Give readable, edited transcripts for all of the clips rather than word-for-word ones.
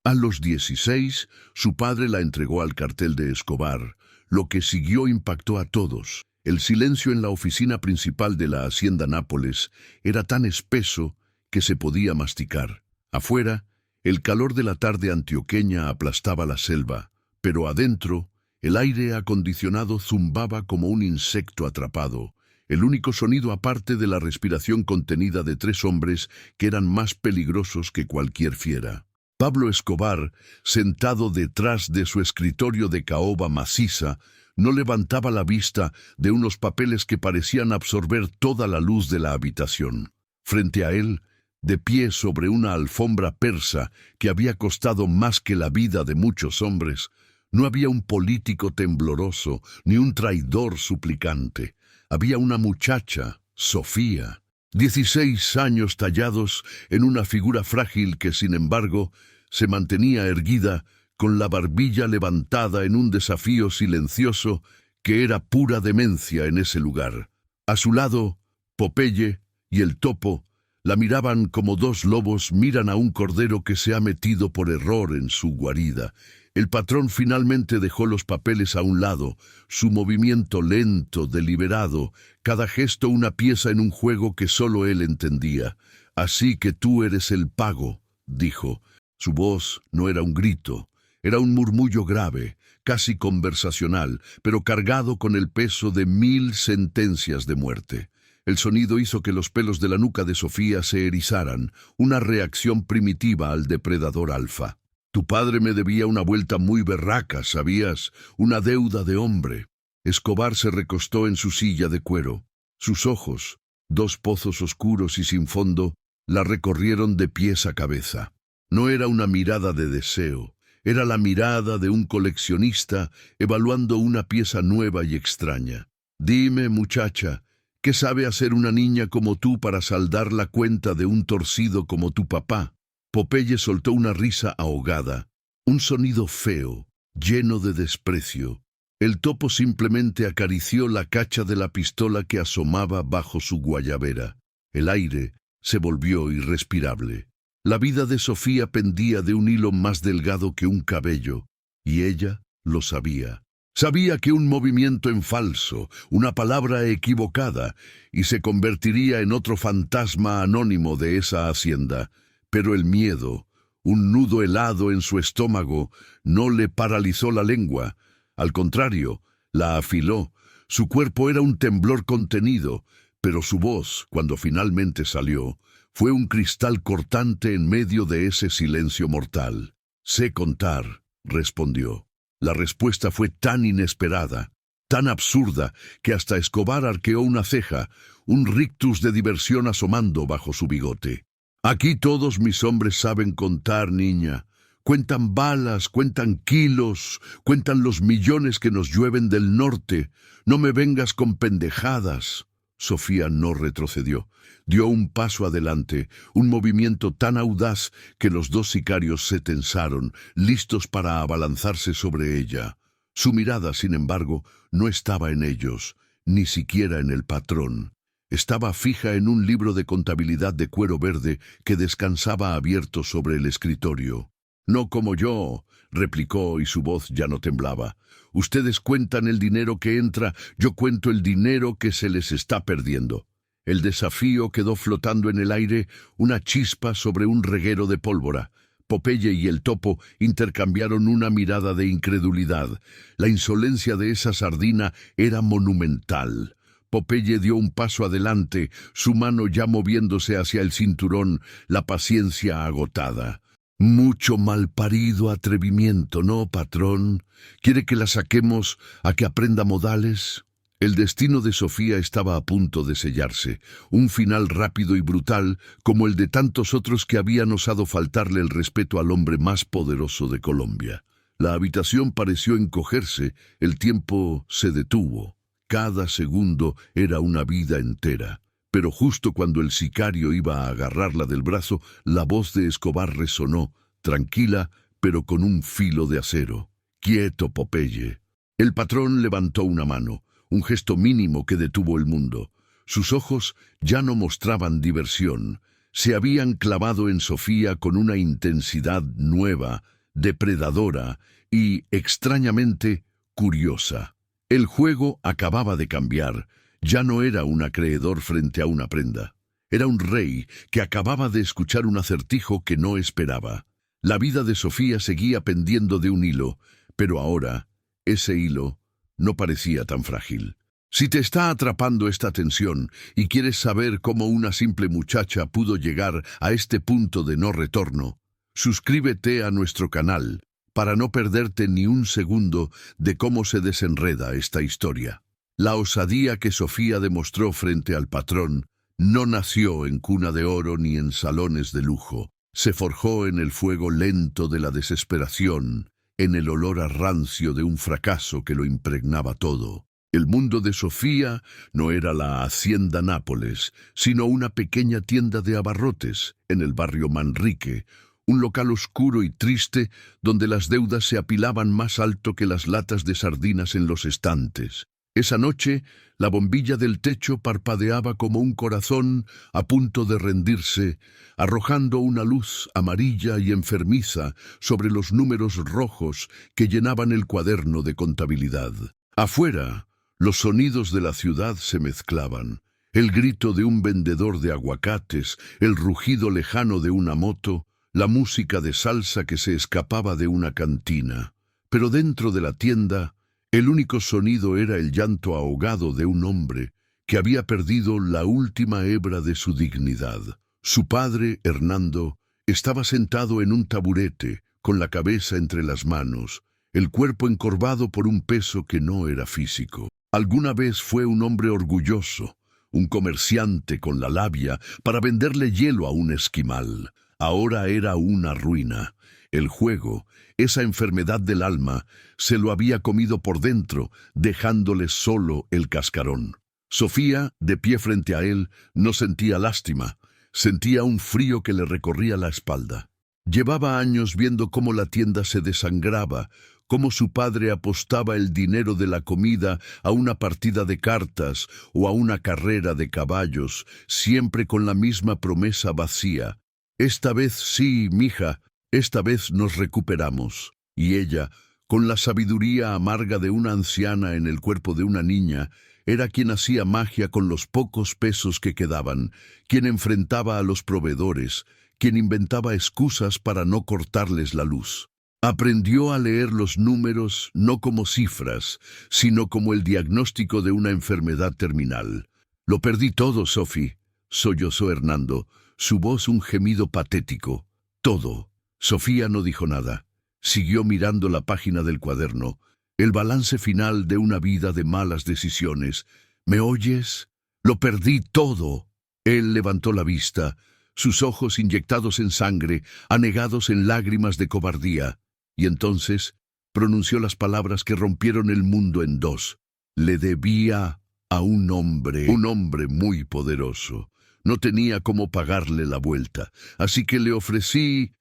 A los 16, su padre la entregó al cartel de Escobar. Lo que siguió impactó a todos. El silencio en la oficina principal de la Hacienda Nápoles era tan espeso que se podía masticar. Afuera, el calor de la tarde antioqueña aplastaba la selva, pero adentro, el aire acondicionado zumbaba como un insecto atrapado, el único sonido aparte de la respiración contenida de 3 hombres que eran más peligrosos que cualquier fiera. Pablo Escobar, sentado detrás de su escritorio de caoba maciza, no levantaba la vista de unos papeles que parecían absorber toda la luz de la habitación. Frente a él, de pie sobre una alfombra persa que había costado más que la vida de muchos hombres, no había un político tembloroso ni un traidor suplicante. Había una muchacha, Sofía, 16 años tallados en una figura frágil que, sin embargo, se mantenía erguida con la barbilla levantada en un desafío silencioso que era pura demencia en ese lugar. A su lado, Popeye y el topo la miraban como 2 lobos miran a un cordero que se ha metido por error en su guarida. El patrón finalmente dejó los papeles a un lado, su movimiento lento, deliberado, cada gesto una pieza en un juego que solo él entendía. «Así que tú eres el pago», dijo. Su voz no era un grito, era un murmullo grave, casi conversacional, pero cargado con el peso de 1000 sentencias de muerte. El sonido hizo que los pelos de la nuca de Sofía se erizaran, una reacción primitiva al depredador alfa. «Tu padre me debía una vuelta muy berraca, ¿sabías? Una deuda de hombre». Escobar se recostó en su silla de cuero. Sus ojos, 2 pozos oscuros y sin fondo, la recorrieron de pies a cabeza. No era una mirada de deseo, era la mirada de un coleccionista evaluando una pieza nueva y extraña. «Dime, muchacha, ¿qué sabe hacer una niña como tú para saldar la cuenta de un torcido como tu papá?» Popeye soltó una risa ahogada, un sonido feo, lleno de desprecio. El topo simplemente acarició la cacha de la pistola que asomaba bajo su guayabera. El aire se volvió irrespirable. La vida de Sofía pendía de un hilo más delgado que un cabello, y ella lo sabía. Sabía que un movimiento en falso, una palabra equivocada, y se convertiría en otro fantasma anónimo de esa hacienda. Pero el miedo, un nudo helado en su estómago, no le paralizó la lengua. Al contrario, la afiló. Su cuerpo era un temblor contenido, pero su voz, cuando finalmente salió, fue un cristal cortante en medio de ese silencio mortal. «Sé contar», respondió. La respuesta fue tan inesperada, tan absurda, que hasta Escobar arqueó una ceja, un rictus de diversión asomando bajo su bigote. «Aquí todos mis hombres saben contar, niña. Cuentan balas, cuentan kilos, cuentan los millones que nos llueven del norte. No me vengas con pendejadas». Sofía no retrocedió. Dio un paso adelante, un movimiento tan audaz que los 2 sicarios se tensaron, listos para abalanzarse sobre ella. Su mirada, sin embargo, no estaba en ellos, ni siquiera en el patrón. Estaba fija en un libro de contabilidad de cuero verde que descansaba abierto sobre el escritorio. «No como yo», replicó y su voz ya no temblaba. «Ustedes cuentan el dinero que entra, yo cuento el dinero que se les está perdiendo». El desafío quedó flotando en el aire, una chispa sobre un reguero de pólvora. Popeye y el topo intercambiaron una mirada de incredulidad. La insolencia de esa sardina era monumental. Popeye dio un paso adelante, su mano ya moviéndose hacia el cinturón, la paciencia agotada. «Mucho malparido atrevimiento, ¿no, patrón? ¿Quiere que la saquemos a que aprenda modales?» El destino de Sofía estaba a punto de sellarse, un final rápido y brutal como el de tantos otros que habían osado faltarle el respeto al hombre más poderoso de Colombia. La habitación pareció encogerse, el tiempo se detuvo. Cada segundo era una vida entera. Pero justo cuando el sicario iba a agarrarla del brazo, la voz de Escobar resonó, tranquila, pero con un filo de acero. «Quieto, Popeye». El patrón levantó una mano, un gesto mínimo que detuvo el mundo. Sus ojos ya no mostraban diversión. se habían clavado en Sofía con una intensidad nueva, depredadora y, extrañamente, curiosa. El juego acababa de cambiar. Ya no era un acreedor frente a una prenda. Era un rey que acababa de escuchar un acertijo que no esperaba. La vida de Sofía seguía pendiendo de un hilo, pero ahora, ese hilo no parecía tan frágil. Si te está atrapando esta tensión y quieres saber cómo una simple muchacha pudo llegar a este punto de no retorno, suscríbete a nuestro canal para no perderte ni un segundo de cómo se desenreda esta historia. La osadía que Sofía demostró frente al patrón no nació en cuna de oro ni en salones de lujo. Se forjó en el fuego lento de la desesperación, en el olor a rancio de un fracaso que lo impregnaba todo. El mundo de Sofía no era la Hacienda Nápoles, sino una pequeña tienda de abarrotes en el barrio Manrique, un local oscuro y triste donde las deudas se apilaban más alto que las latas de sardinas en los estantes. Esa noche, la bombilla del techo parpadeaba como un corazón a punto de rendirse, arrojando una luz amarilla y enfermiza sobre los números rojos que llenaban el cuaderno de contabilidad. Afuera, los sonidos de la ciudad se mezclaban. El grito de un vendedor de aguacates, el rugido lejano de una moto, la música de salsa que se escapaba de una cantina. Pero dentro de la tienda, el único sonido era el llanto ahogado de un hombre que había perdido la última hebra de su dignidad. Su padre, Hernando, estaba sentado en un taburete, con la cabeza entre las manos, el cuerpo encorvado por un peso que no era físico. Alguna vez fue un hombre orgulloso, un comerciante con la labia para venderle hielo a un esquimal. Ahora era una ruina. El juego, esa enfermedad del alma, se lo había comido por dentro, dejándole solo el cascarón. Sofía, de pie frente a él, no sentía lástima, sentía un frío que le recorría la espalda. Llevaba años viendo cómo la tienda se desangraba, cómo su padre apostaba el dinero de la comida a una partida de cartas o a una carrera de caballos, siempre con la misma promesa vacía. Esta vez sí, mija, esta vez nos recuperamos. Y ella, con la sabiduría amarga de una anciana en el cuerpo de una niña, era quien hacía magia con los pocos pesos que quedaban, quien enfrentaba a los proveedores, quien inventaba excusas para no cortarles la luz. Aprendió a leer los números no como cifras, sino como el diagnóstico de una enfermedad terminal. «Lo perdí todo, Sophie», sollozó Hernando, su voz un gemido patético. «Todo». Sofía no dijo nada. Siguió mirando la página del cuaderno, el balance final de una vida de malas decisiones. «¿Me oyes? Lo perdí todo». Él levantó la vista, sus ojos inyectados en sangre, anegados en lágrimas de cobardía. Y entonces pronunció las palabras que rompieron el mundo en dos. Le debía a un hombre muy poderoso. No tenía cómo pagarle la vuelta, así que le ofrecí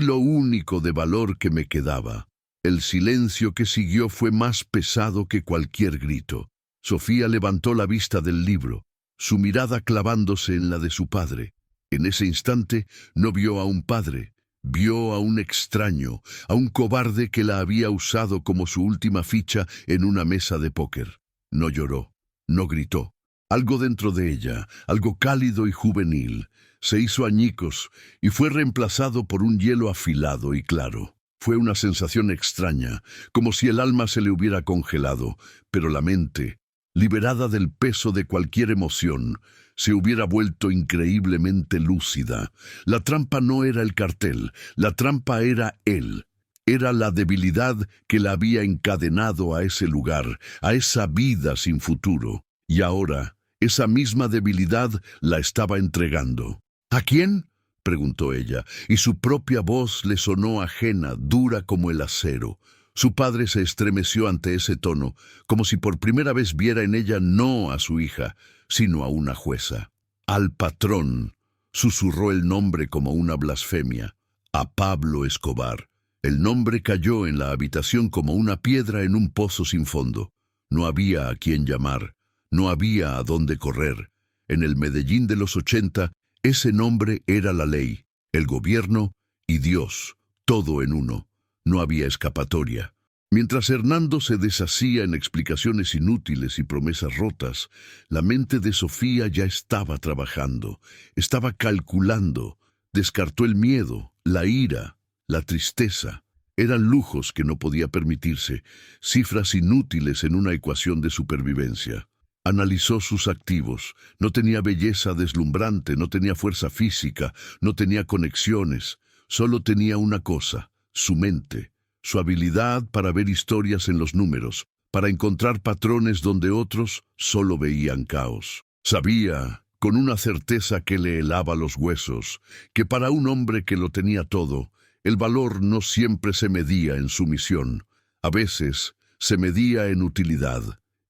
lo único de valor que me quedaba. El silencio que siguió fue más pesado que cualquier grito. Sofía levantó la vista del libro, su mirada clavándose en la de su padre. En ese instante no vio a un padre. Vio a un extraño, a un cobarde que la había usado como su última ficha en una mesa de póker. No lloró, no gritó. Algo dentro de ella, algo cálido y juvenil, se hizo añicos y fue reemplazado por un hielo afilado y claro. Fue una sensación extraña, como si el alma se le hubiera congelado, pero la mente, liberada del peso de cualquier emoción, se hubiera vuelto increíblemente lúcida. La trampa no era el cartel, la trampa era él. Era la debilidad que la había encadenado a ese lugar, a esa vida sin futuro. Y ahora, esa misma debilidad la estaba entregando. ¿A quién?, preguntó ella, y su propia voz le sonó ajena, dura como el acero. Su padre se estremeció ante ese tono, como si por primera vez viera en ella no a su hija, sino a una jueza. «Al patrón», susurró el nombre como una blasfemia. «A Pablo Escobar». El nombre cayó en la habitación como una piedra en un pozo sin fondo. No había a quién llamar, no había a dónde correr. En el Medellín de los 80, Ese nombre era la ley, el gobierno y Dios, todo en uno. No había escapatoria. Mientras Hernando se deshacía en explicaciones inútiles y promesas rotas, la mente de Sofía ya estaba trabajando, estaba calculando, descartó el miedo, la ira, la tristeza. Eran lujos que no podía permitirse, cifras inútiles en una ecuación de supervivencia. Analizó sus activos. No tenía belleza deslumbrante, no tenía fuerza física, no tenía conexiones. Solo tenía una cosa, su mente, su habilidad para ver historias en los números, para encontrar patrones donde otros solo veían caos. Sabía, con una certeza que le helaba los huesos, que para un hombre que lo tenía todo, el valor no siempre se medía en sumisión. A veces se medía en utilidad.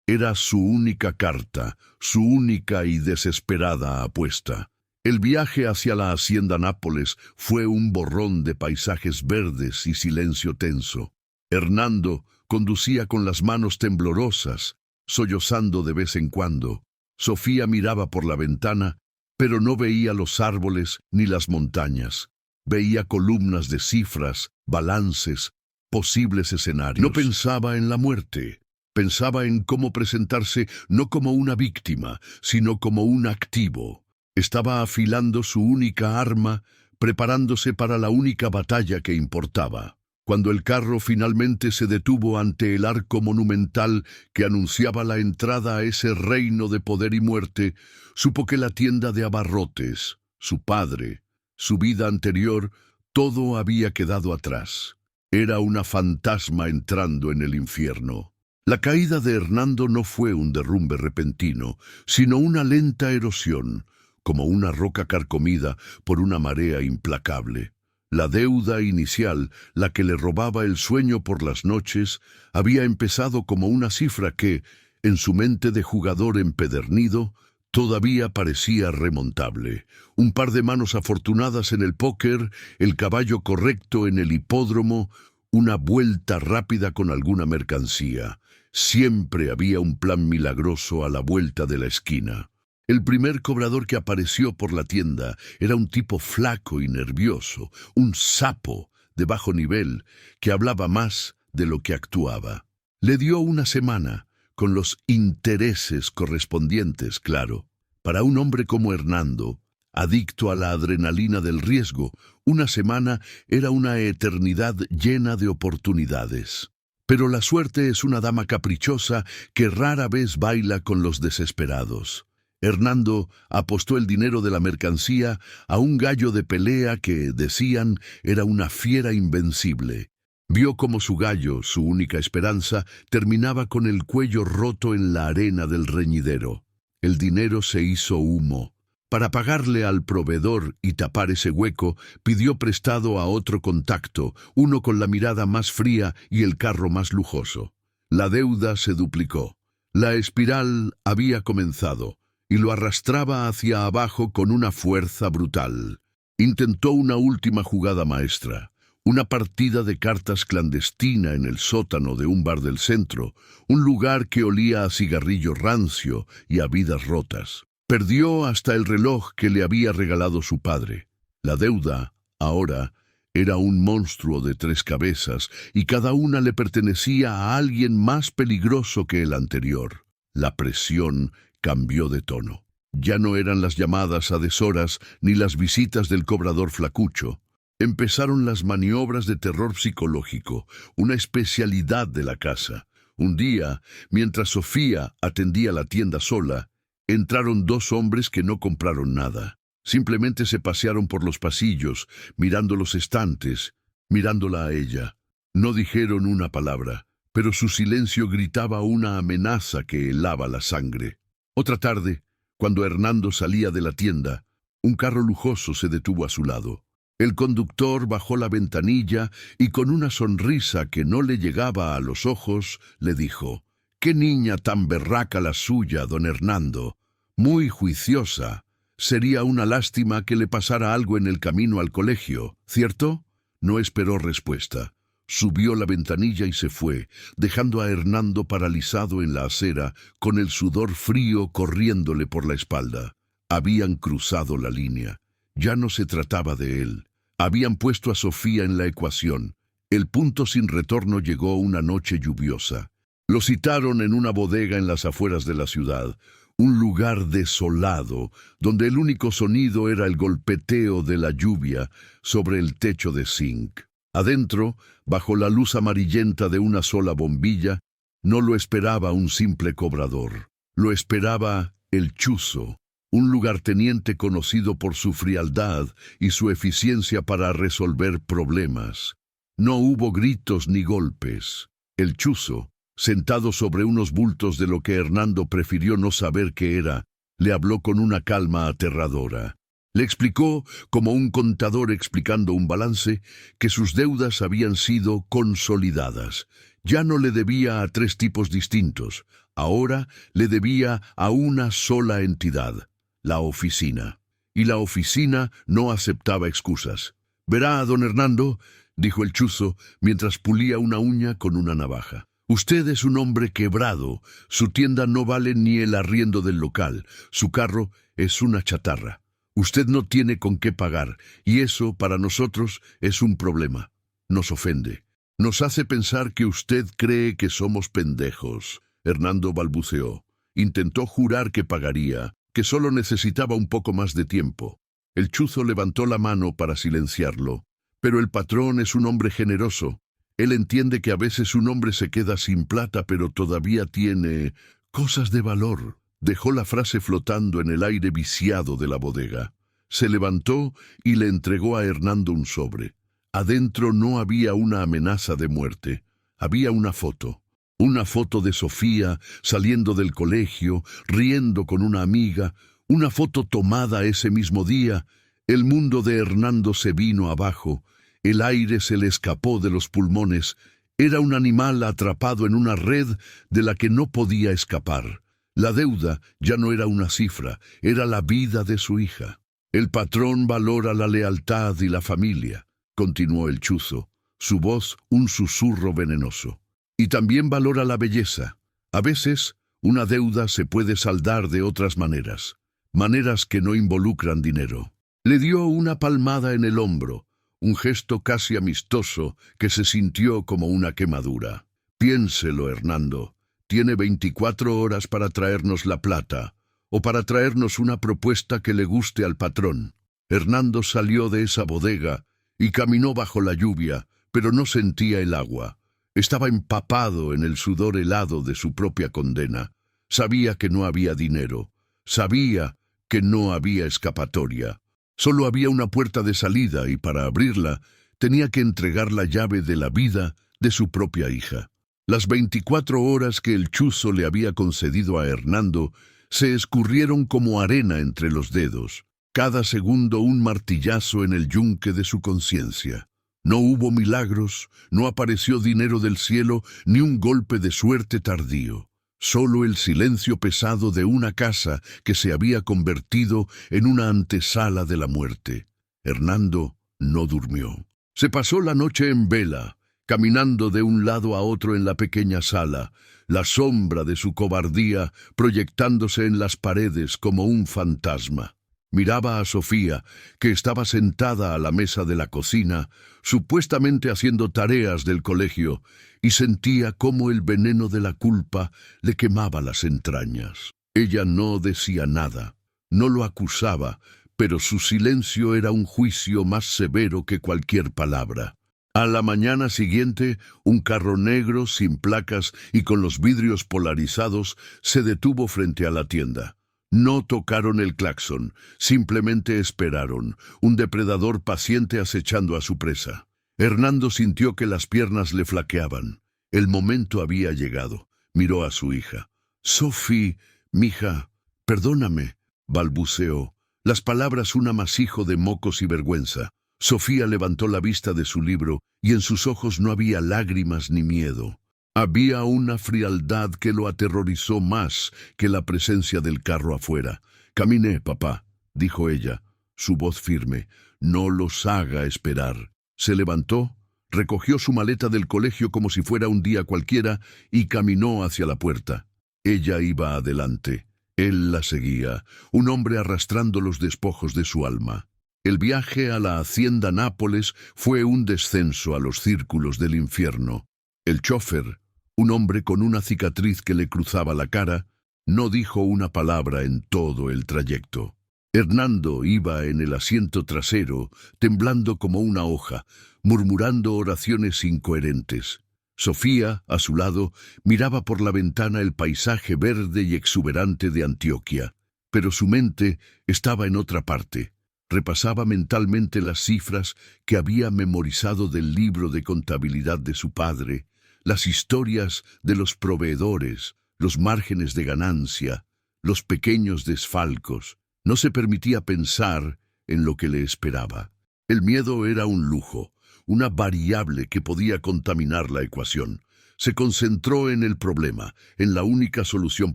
Era su única carta, su única y desesperada apuesta. El viaje hacia la hacienda Nápoles fue un borrón de paisajes verdes y silencio tenso. Hernando conducía con las manos temblorosas, sollozando de vez en cuando. Sofía miraba por la ventana, pero no veía los árboles ni las montañas. Veía columnas de cifras, balances, posibles escenarios. No pensaba en la muerte. Pensaba en cómo presentarse no como una víctima, sino como un activo. Estaba afilando su única arma, preparándose para la única batalla que importaba. Cuando el carro finalmente se detuvo ante el arco monumental que anunciaba la entrada a ese reino de poder y muerte, supo que la tienda de abarrotes, su padre, su vida anterior, todo había quedado atrás. Era una fantasma entrando en el infierno. La caída de Hernando no fue un derrumbe repentino, sino una lenta erosión, como una roca carcomida por una marea implacable. La deuda inicial, la que le robaba el sueño por las noches, había empezado como una cifra que, en su mente de jugador empedernido, todavía parecía remontable. Un par de manos afortunadas en el póker, el caballo correcto en el hipódromo, una vuelta rápida con alguna mercancía. Siempre había un plan milagroso a la vuelta de la esquina. El primer cobrador que apareció por la tienda era un tipo flaco y nervioso, un sapo de bajo nivel que hablaba más de lo que actuaba. Le dio una semana, con los intereses correspondientes, claro. Para un hombre como Hernando, adicto a la adrenalina del riesgo, una semana era una eternidad llena de oportunidades. Pero la suerte es una dama caprichosa que rara vez baila con los desesperados. Hernando apostó el dinero de la mercancía a un gallo de pelea que, decían, era una fiera invencible. Vio cómo su gallo, su única esperanza, terminaba con el cuello roto en la arena del reñidero. El dinero se hizo humo. Para pagarle al proveedor y tapar ese hueco, pidió prestado a otro contacto, uno con la mirada más fría y el carro más lujoso. La deuda se duplicó. La espiral había comenzado y lo arrastraba hacia abajo con una fuerza brutal. Intentó una última jugada maestra, una partida de cartas clandestina en el sótano de un bar del centro, un lugar que olía a cigarrillo rancio y a vidas rotas. Perdió hasta el reloj que le había regalado su padre. La deuda, ahora, era un monstruo de 3 cabezas y cada una le pertenecía a alguien más peligroso que el anterior. La presión cambió de tono. Ya no eran las llamadas a deshoras ni las visitas del cobrador flacucho. Empezaron las maniobras de terror psicológico, una especialidad de la casa. Un día, mientras Sofía atendía la tienda sola, entraron 2 hombres que no compraron nada. Simplemente se pasearon por los pasillos, mirando los estantes, mirándola a ella. No dijeron una palabra, pero su silencio gritaba una amenaza que helaba la sangre. Otra tarde, cuando Hernando salía de la tienda, un carro lujoso se detuvo a su lado. El conductor bajó la ventanilla y con una sonrisa que no le llegaba a los ojos, le dijo: «¡Qué niña tan berraca la suya, don Hernando! Muy juiciosa. Sería una lástima que le pasara algo en el camino al colegio, ¿cierto?» No esperó respuesta. Subió la ventanilla y se fue, dejando a Hernando paralizado en la acera, con el sudor frío corriéndole por la espalda. Habían cruzado la línea. Ya no se trataba de él. Habían puesto a Sofía en la ecuación. El punto sin retorno llegó una noche lluviosa. Lo citaron en una bodega en las afueras de la ciudad, un lugar desolado, donde el único sonido era el golpeteo de la lluvia sobre el techo de zinc. Adentro, bajo la luz amarillenta de una sola bombilla, no lo esperaba un simple cobrador. Lo esperaba el chuzo, un lugarteniente conocido por su frialdad y su eficiencia para resolver problemas. No hubo gritos ni golpes. El chuzo, sentado sobre unos bultos de lo que Hernando prefirió no saber qué era, le habló con una calma aterradora. Le explicó, como un contador explicando un balance, que sus deudas habían sido consolidadas. Ya no le debía a 3 tipos distintos. Ahora le debía a una sola entidad, la oficina. Y la oficina no aceptaba excusas. «Verá, don Hernando», dijo el chuzo, mientras pulía una uña con una navaja. «Usted es un hombre quebrado. Su tienda no vale ni el arriendo del local. Su carro es una chatarra. Usted no tiene con qué pagar, y eso, para nosotros, es un problema. Nos ofende. Nos hace pensar que usted cree que somos pendejos». Hernando balbuceó. Intentó jurar que pagaría, que solo necesitaba un poco más de tiempo. El chuzo levantó la mano para silenciarlo. «Pero el patrón es un hombre generoso. Él entiende que a veces un hombre se queda sin plata, pero todavía tiene cosas de valor». Dejó la frase flotando en el aire viciado de la bodega. Se levantó y le entregó a Hernando un sobre. Adentro no había una amenaza de muerte. Había una foto. Una foto de Sofía saliendo del colegio, riendo con una amiga. Una foto tomada ese mismo día. El mundo de Hernando se vino abajo. El aire se le escapó de los pulmones. Era un animal atrapado en una red de la que no podía escapar. La deuda ya no era una cifra, era la vida de su hija. «El patrón valora la lealtad y la familia», continuó el chuzo, su voz un susurro venenoso. «Y también valora la belleza. A veces, una deuda se puede saldar de otras maneras que no involucran dinero». Le dio una palmada en el hombro, un gesto casi amistoso que se sintió como una quemadura. «Piénselo, Hernando. Tiene 24 horas para traernos la plata, o para traernos una propuesta que le guste al patrón». Hernando salió de esa bodega y caminó bajo la lluvia, pero no sentía el agua. Estaba empapado en el sudor helado de su propia condena. Sabía que no había dinero. Sabía que no había escapatoria. Solo había una puerta de salida y para abrirla tenía que entregar la llave de la vida de su propia hija. Las 24 horas que el chuzo le había concedido a Hernando se escurrieron como arena entre los dedos, cada segundo un martillazo en el yunque de su conciencia. No hubo milagros, no apareció dinero del cielo, ni un golpe de suerte tardío. Solo el silencio pesado de una casa que se había convertido en una antesala de la muerte. Hernando no durmió. Se pasó la noche en vela, caminando de un lado a otro en la pequeña sala, la sombra de su cobardía proyectándose en las paredes como un fantasma. Miraba a Sofía, que estaba sentada a la mesa de la cocina, supuestamente haciendo tareas del colegio, y sentía cómo el veneno de la culpa le quemaba las entrañas. Ella no decía nada, no lo acusaba, pero su silencio era un juicio más severo que cualquier palabra. A la mañana siguiente, un carro negro, sin placas y con los vidrios polarizados, se detuvo frente a la tienda. No tocaron el claxon, simplemente esperaron, un depredador paciente acechando a su presa. Hernando sintió que las piernas le flaqueaban. El momento había llegado. Miró a su hija. «Sophie, mija, perdóname», balbuceó, las palabras un amasijo de mocos y vergüenza. Sofía levantó la vista de su libro y en sus ojos no había lágrimas ni miedo. Había una frialdad que lo aterrorizó más que la presencia del carro afuera. «Caminé, papá», dijo ella, su voz firme. «No los haga esperar». Se levantó, recogió su maleta del colegio como si fuera un día cualquiera y caminó hacia la puerta. Ella iba adelante. Él la seguía, un hombre arrastrando los despojos de su alma. El viaje a la hacienda Nápoles fue un descenso a los círculos del infierno. El chófer, un hombre con una cicatriz que le cruzaba la cara, no dijo una palabra en todo el trayecto. Hernando iba en el asiento trasero, temblando como una hoja, murmurando oraciones incoherentes. Sofía, a su lado, miraba por la ventana el paisaje verde y exuberante de Antioquia, pero su mente estaba en otra parte. Repasaba mentalmente las cifras que había memorizado del libro de contabilidad de su padre, las historias de los proveedores, los márgenes de ganancia, los pequeños desfalcos. No se permitía pensar en lo que le esperaba. El miedo era un lujo, una variable que podía contaminar la ecuación. Se concentró en el problema, en la única solución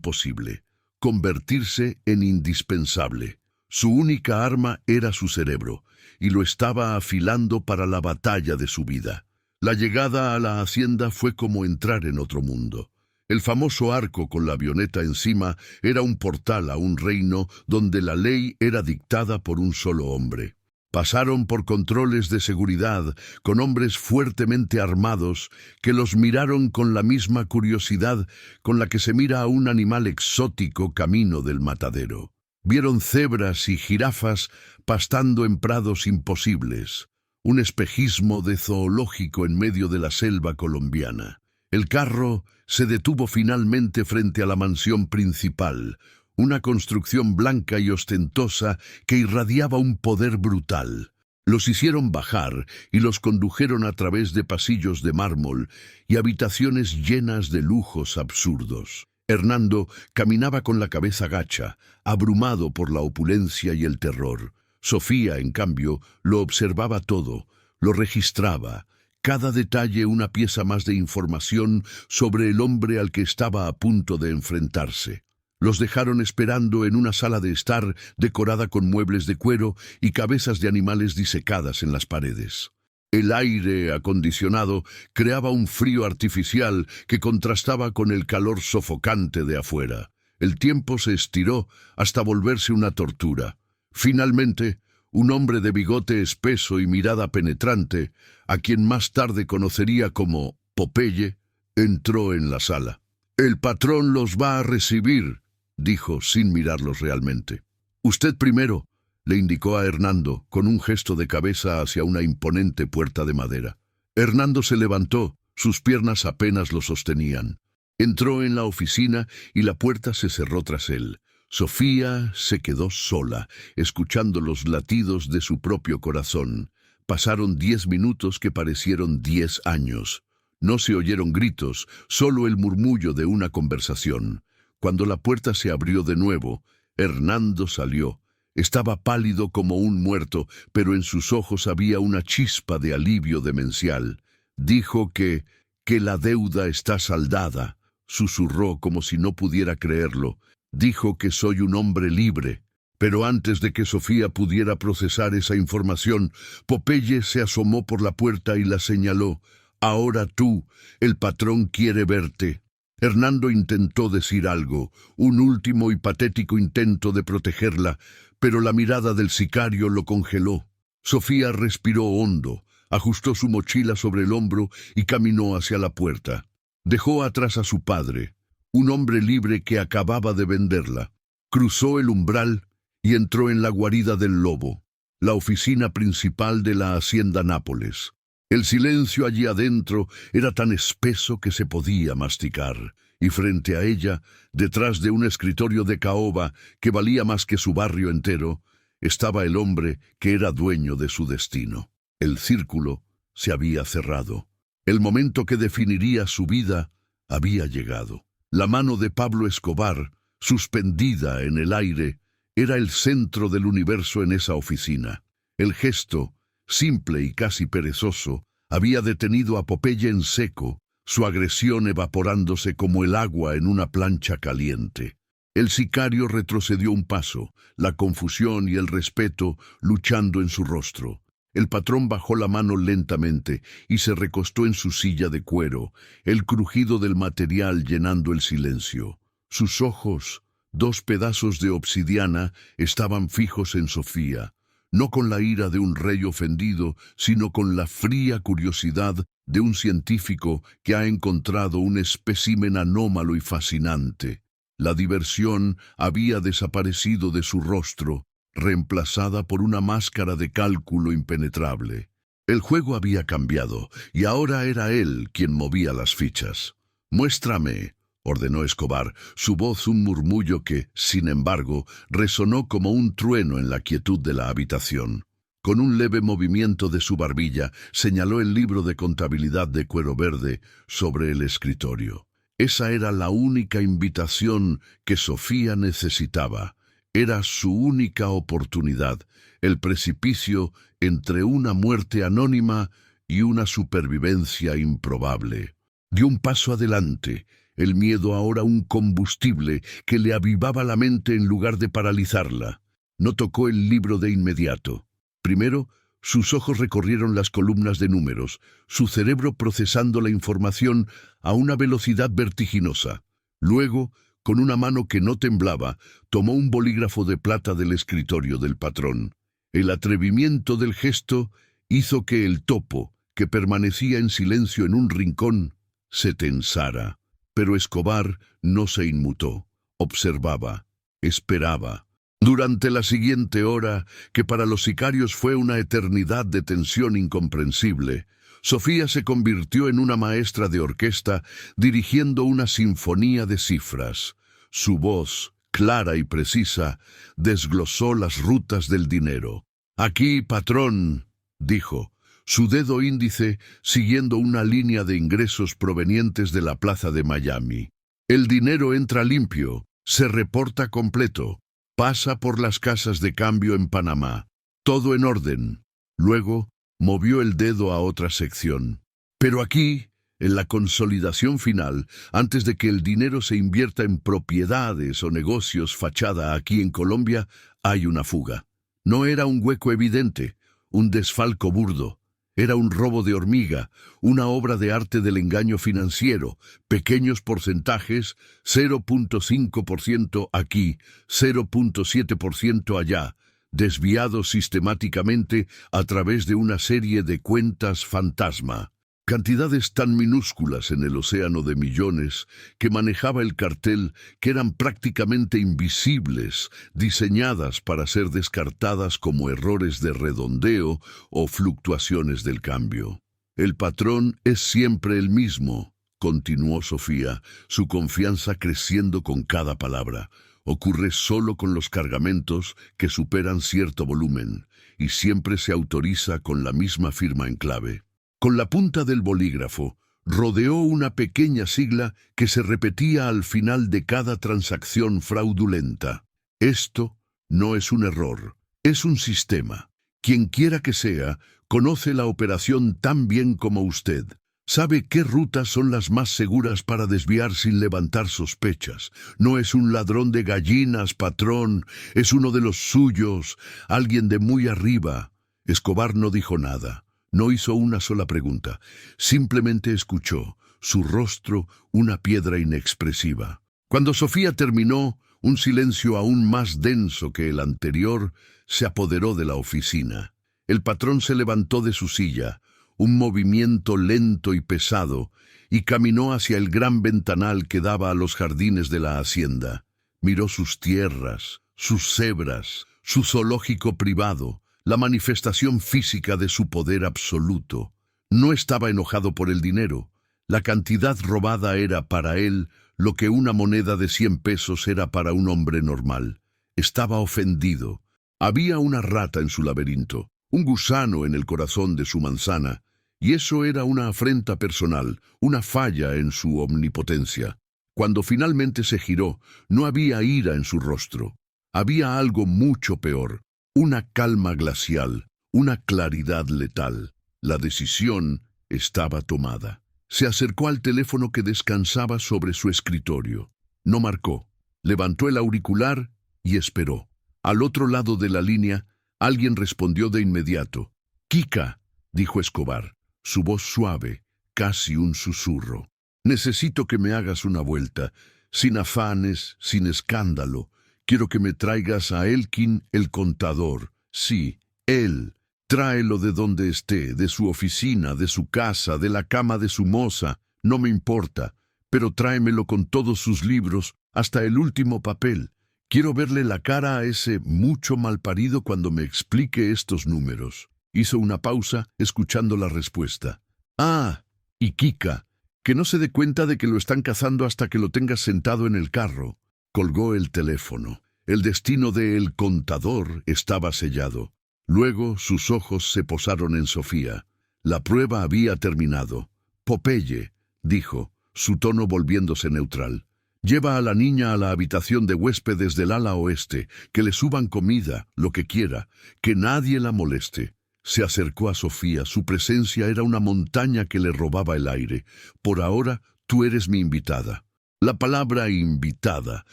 posible: convertirse en indispensable. Su única arma era su cerebro, y lo estaba afilando para la batalla de su vida. La llegada a la hacienda fue como entrar en otro mundo. El famoso arco con la avioneta encima era un portal a un reino donde la ley era dictada por un solo hombre. Pasaron por controles de seguridad con hombres fuertemente armados que los miraron con la misma curiosidad con la que se mira a un animal exótico camino del matadero. Vieron cebras y jirafas pastando en prados imposibles, un espejismo de zoológico en medio de la selva colombiana. El carro se detuvo finalmente frente a la mansión principal, una construcción blanca y ostentosa que irradiaba un poder brutal. Los hicieron bajar y los condujeron a través de pasillos de mármol y habitaciones llenas de lujos absurdos. Hernando caminaba con la cabeza gacha, abrumado por la opulencia y el terror. Sofía, en cambio, lo observaba todo, lo registraba, cada detalle una pieza más de información sobre el hombre al que estaba a punto de enfrentarse. Los dejaron esperando en una sala de estar decorada con muebles de cuero y cabezas de animales disecadas en las paredes. El aire acondicionado creaba un frío artificial que contrastaba con el calor sofocante de afuera. El tiempo se estiró hasta volverse una tortura. Finalmente, un hombre de bigote espeso y mirada penetrante, a quien más tarde conocería como Popeye, entró en la sala. «El patrón los va a recibir», dijo sin mirarlos realmente. «Usted primero», le indicó a Hernando, con un gesto de cabeza hacia una imponente puerta de madera. Hernando se levantó, sus piernas apenas lo sostenían. Entró en la oficina y la puerta se cerró tras él. Sofía se quedó sola, escuchando los latidos de su propio corazón. Pasaron 10 minutos que parecieron 10 años. No se oyeron gritos, solo el murmullo de una conversación. Cuando la puerta se abrió de nuevo, Hernando salió. Estaba pálido como un muerto, pero en sus ojos había una chispa de alivio demencial. Dijo que la deuda está saldada. Susurró como si no pudiera creerlo. Dijo que soy un hombre libre. Pero antes de que Sofía pudiera procesar esa información, Popeye se asomó por la puerta y la señaló. «Ahora tú, el patrón quiere verte». Hernando intentó decir algo, un último y patético intento de protegerla, pero la mirada del sicario lo congeló. Sofía respiró hondo, ajustó su mochila sobre el hombro y caminó hacia la puerta. Dejó atrás a su padre, un hombre libre que acababa de venderla. Cruzó el umbral y entró en la guarida del lobo, la oficina principal de la hacienda Nápoles. El silencio allí adentro era tan espeso que se podía masticar, y frente a ella, detrás de un escritorio de caoba que valía más que su barrio entero, estaba el hombre que era dueño de su destino. El círculo se había cerrado. El momento que definiría su vida había llegado. La mano de Pablo Escobar, suspendida en el aire, era el centro del universo en esa oficina. El gesto, simple y casi perezoso, había detenido a Popeye en seco, su agresión evaporándose como el agua en una plancha caliente. El sicario retrocedió un paso, la confusión y el respeto luchando en su rostro. El patrón bajó la mano lentamente y se recostó en su silla de cuero, el crujido del material llenando el silencio. Sus ojos, 2 pedazos de obsidiana, estaban fijos en Sofía. no con la ira de un rey ofendido, sino con la fría curiosidad de un científico que ha encontrado un espécimen anómalo y fascinante. La diversión había desaparecido de su rostro, reemplazada por una máscara de cálculo impenetrable. El juego había cambiado, y ahora era él quien movía las fichas. «Muéstrame», ordenó Escobar, su voz un murmullo que, sin embargo, resonó como un trueno en la quietud de la habitación. Con un leve movimiento de su barbilla, señaló el libro de contabilidad de cuero verde sobre el escritorio. Esa era la única invitación que Sofía necesitaba. Era su única oportunidad, el precipicio entre una muerte anónima y una supervivencia improbable. Dio un paso adelante, el miedo ahora un combustible que le avivaba la mente en lugar de paralizarla. No tocó el libro de inmediato. Primero, sus ojos recorrieron las columnas de números, su cerebro procesando la información a una velocidad vertiginosa. Luego, con una mano que no temblaba, tomó un bolígrafo de plata del escritorio del patrón. El atrevimiento del gesto hizo que el topo, que permanecía en silencio en un rincón, se tensara. Pero Escobar no se inmutó. Observaba, esperaba. Durante la siguiente hora, que para los sicarios fue una eternidad de tensión incomprensible, Sofía se convirtió en una maestra de orquesta dirigiendo una sinfonía de cifras. Su voz, clara y precisa, desglosó las rutas del dinero. «Aquí, patrón», dijo, su dedo índice siguiendo una línea de ingresos provenientes de la plaza de Miami. «El dinero entra limpio, se reporta completo, pasa por las casas de cambio en Panamá. Todo en orden». Luego, movió el dedo a otra sección. «Pero aquí, en la consolidación final, antes de que el dinero se invierta en propiedades o negocios fachada aquí en Colombia, hay una fuga. No era un hueco evidente, un desfalco burdo. Era un robo de hormiga, una obra de arte del engaño financiero, pequeños porcentajes, 0.5% aquí, 0.7% allá, desviados sistemáticamente a través de una serie de cuentas fantasma. Cantidades tan minúsculas en el océano de millones que manejaba el cartel que eran prácticamente invisibles, diseñadas para ser descartadas como errores de redondeo o fluctuaciones del cambio. «El patrón es siempre el mismo», continuó Sofía, su confianza creciendo con cada palabra. «Ocurre solo con los cargamentos que superan cierto volumen, y siempre se autoriza con la misma firma en clave». Con la punta del bolígrafo, rodeó una pequeña sigla que se repetía al final de cada transacción fraudulenta. «Esto no es un error, es un sistema. Quien quiera que sea, conoce la operación tan bien como usted. Sabe qué rutas son las más seguras para desviar sin levantar sospechas. No es un ladrón de gallinas, patrón, es uno de los suyos, alguien de muy arriba». Escobar no dijo nada. No hizo una sola pregunta, simplemente escuchó, su rostro una piedra inexpresiva. Cuando Sofía terminó, un silencio aún más denso que el anterior se apoderó de la oficina. El patrón se levantó de su silla, un movimiento lento y pesado, y caminó hacia el gran ventanal que daba a los jardines de la hacienda. Miró sus tierras, sus cebras, su zoológico privado, la manifestación física de su poder absoluto. No estaba enojado por el dinero. La cantidad robada era para él lo que una moneda de 100 pesos era para un hombre normal. Estaba ofendido. Había una rata en su laberinto, un gusano en el corazón de su manzana, y eso era una afrenta personal, una falla en su omnipotencia. Cuando finalmente se giró, no había ira en su rostro. Había algo mucho peor. Una calma glacial, una claridad letal. La decisión estaba tomada. Se acercó al teléfono que descansaba sobre su escritorio. No marcó. Levantó el auricular y esperó. Al otro lado de la línea, alguien respondió de inmediato. «Kika», dijo Escobar, su voz suave, casi un susurro. «Necesito que me hagas una vuelta, sin afanes, sin escándalo. Quiero que me traigas a Elkin el contador. Sí, Él, tráelo de donde esté, de su oficina, de su casa, de la cama de su moza, no me importa, pero tráemelo con todos sus libros, hasta el último papel. Quiero verle la cara a ese mucho malparido cuando me explique estos números. Hizo una pausa, escuchando la respuesta. Ah, y Kika, que no se dé cuenta de que lo están cazando hasta que lo tengas sentado en el carro. Colgó el teléfono. El destino de El Contador estaba sellado. Luego sus ojos se posaron en Sofía. La prueba había terminado. Popeye, dijo, su tono volviéndose neutral. Lleva a la niña a la habitación de huéspedes del ala oeste, que le suban comida, lo que quiera, que nadie la moleste. Se acercó a Sofía, su presencia era una montaña que le robaba el aire. Por ahora, tú eres mi invitada. La palabra invitada